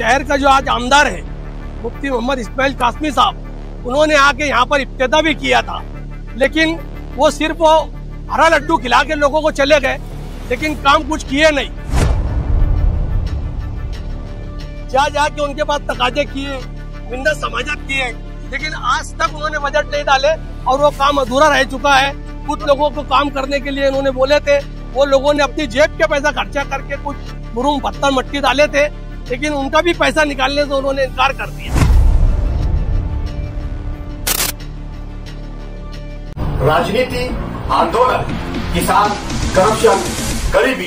शहर का जो आज आमदार है मुफ्ती मोहम्मद इस्माइल कासमी साहब, उन्होंने आके यहाँ पर इफ्तिताह भी किया था, लेकिन वो सिर्फ हरा लड्डू खिला के लोगों को चले गए, लेकिन काम कुछ किए नहीं। जाके उनके पास तकाजे किए, मिन्नत समाजत किए, लेकिन आज तक उन्होंने बजट नहीं डाले और वो काम अधूरा रह चुका है। कुछ लोगों को काम करने के लिए उन्होंने बोले थे, वो लोगों ने अपनी जेब के पैसा खर्चा करके कुछ मुरूम पत्थर मट्टी डाले थे, लेकिन उनका भी पैसा निकालने से उन्होंने इनकार कर दिया। राजनीति, आंदोलन, किसान, करप्शन, गरीबी,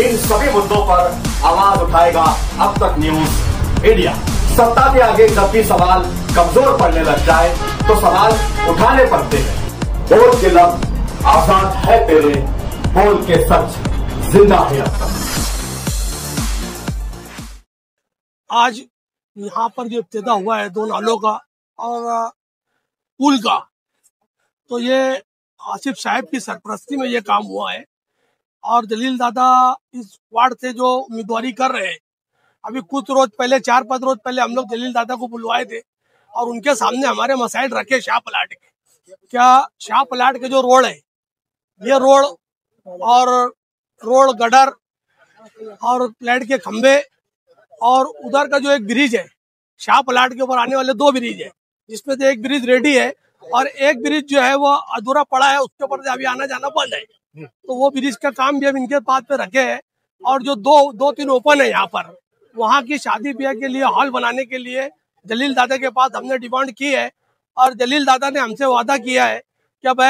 इन सभी मुद्दों पर आवाज उठाएगा अब तक न्यूज इंडिया। सत्ता के आगे जब भी सवाल कमजोर पड़ने लग जाए तो सवाल उठाने पड़ते हैं। बोल के लफ्ज आजाद है तेरे, बोल के सच जिंदा है अब तक। आज यहाँ पर जो इब्तिदा हुआ है 2 नालों का और पुल का, तो ये आसिफ साहब की सरपरस्ती में ये काम हुआ है। और जलील दादा इस वार्ड से जो उम्मीदवारी कर रहे हैं, अभी कुछ रोज पहले 4-5 रोज पहले हम लोग जलील दादा को बुलवाए थे और उनके सामने हमारे मसाइल रखे शाह प्लाट के। क्या शाह प्लाट के जो रोड है, ये रोड गटर और लाइट के खंबे और उधर का जो एक ब्रिज है, शाह प्लाट के ऊपर आने वाले 2 ब्रिज है, जिसमें से एक ब्रिज रेडी है और एक ब्रिज जो है वो अधूरा पड़ा है, उसके ऊपर से अभी आना जाना बंद है। तो वो ब्रिज का काम भी अब इनके पास पे रखे हैं। और जो 2-3 ओपन है यहाँ पर, वहाँ की शादी ब्याह के लिए हॉल बनाने के लिए जलील दादा के पास हमने डिमांड की है और जलील दादा ने हमसे वादा किया है कि अब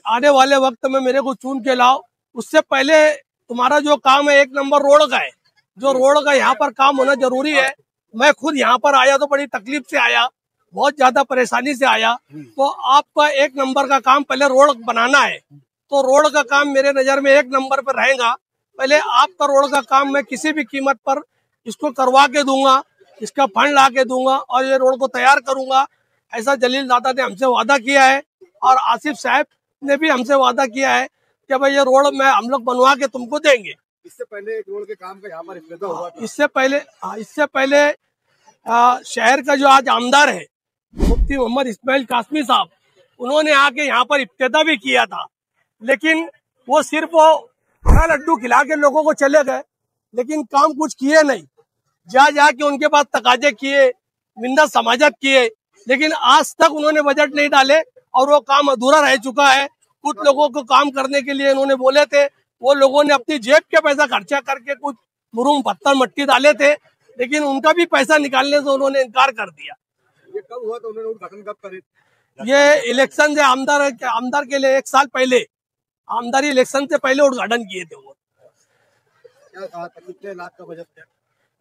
आने वाले वक्त में मेरे को चुन के लाओ। उससे पहले तुम्हारा जो काम है 1 नंबर रोड का है, जो रोड का यहाँ पर काम होना जरूरी है। मैं खुद यहाँ पर आया तो बड़ी तकलीफ से आया, बहुत ज्यादा परेशानी से आया। तो आपका 1 नंबर का काम पहले रोड बनाना है, तो रोड का काम मेरे नजर में 1 नंबर पर रहेगा। पहले आपका रोड का काम मैं किसी भी कीमत पर इसको करवा के दूंगा, इसका फंड ला के दूंगा और ये रोड को तैयार करूंगा, ऐसा जलील दादा ने हमसे वादा किया है। और आसिफ साहब ने भी हमसे वादा किया है कि भाई ये रोड में हम लोग बनवा के तुमको देंगे। इससे पहले एक रोड के काम का यहाँ पर इफ्तिताह हुआ था। इससे पहले शहर का जो आज आमदार है मुफ्ती मोहम्मद इस्माइल कासमी साहब, उन्होंने आके यहाँ पर इफ्तिताह भी किया था, लेकिन वो सिर्फ हरा लड्डू खिला के लोगों को चले गए, लेकिन काम कुछ किए नहीं। जाके उनके पास तकाजे किए, मिन्नत समाजत किए, लेकिन आज तक उन्होंने बजट नहीं डाले और वो काम अधूरा रह चुका है। कुछ लोगों को काम करने के लिए उन्होंने बोले थे, वो लोगों ने अपनी जेब के पैसा खर्चा करके कुछ मुरूम पत्थर मट्टी डाले थे, लेकिन उनका भी पैसा निकालने से उन्होंने इनकार कर दिया। ये कब हुआ तो उन्होंने उद्घाटन कब करे? ये इलेक्शन से आमदार के लिए 1 साल पहले, आमदारी इलेक्शन से पहले उद्घाटन किए थे। वो क्या कहा था, कितने लाख का बजट था?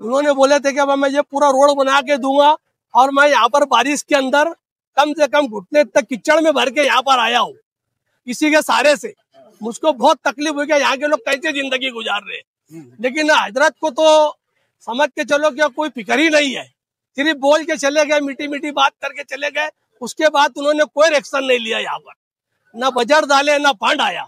उन्होंने बोले थे कि अब मैं ये पूरा रोड बना के दूंगा और मैं यहाँ पर बारिश के अंदर कम से कम घुटने तक कीचड़ में भर के यहाँ पर आया हूँ, इसी के सहारे से मुझको बहुत तकलीफ हुई कि यहाँ के लोग कैसे जिंदगी गुजार रहे हैं। लेकिन हजरत को तो समझ के चलो कि कोई फिक्र ही नहीं है, सिर्फ बोल के चले गए, मीठी मीठी बात करके चले गए। उसके बाद उन्होंने कोई एक्शन नहीं लिया, यहाँ पर ना बजट डाले ना फंड आया।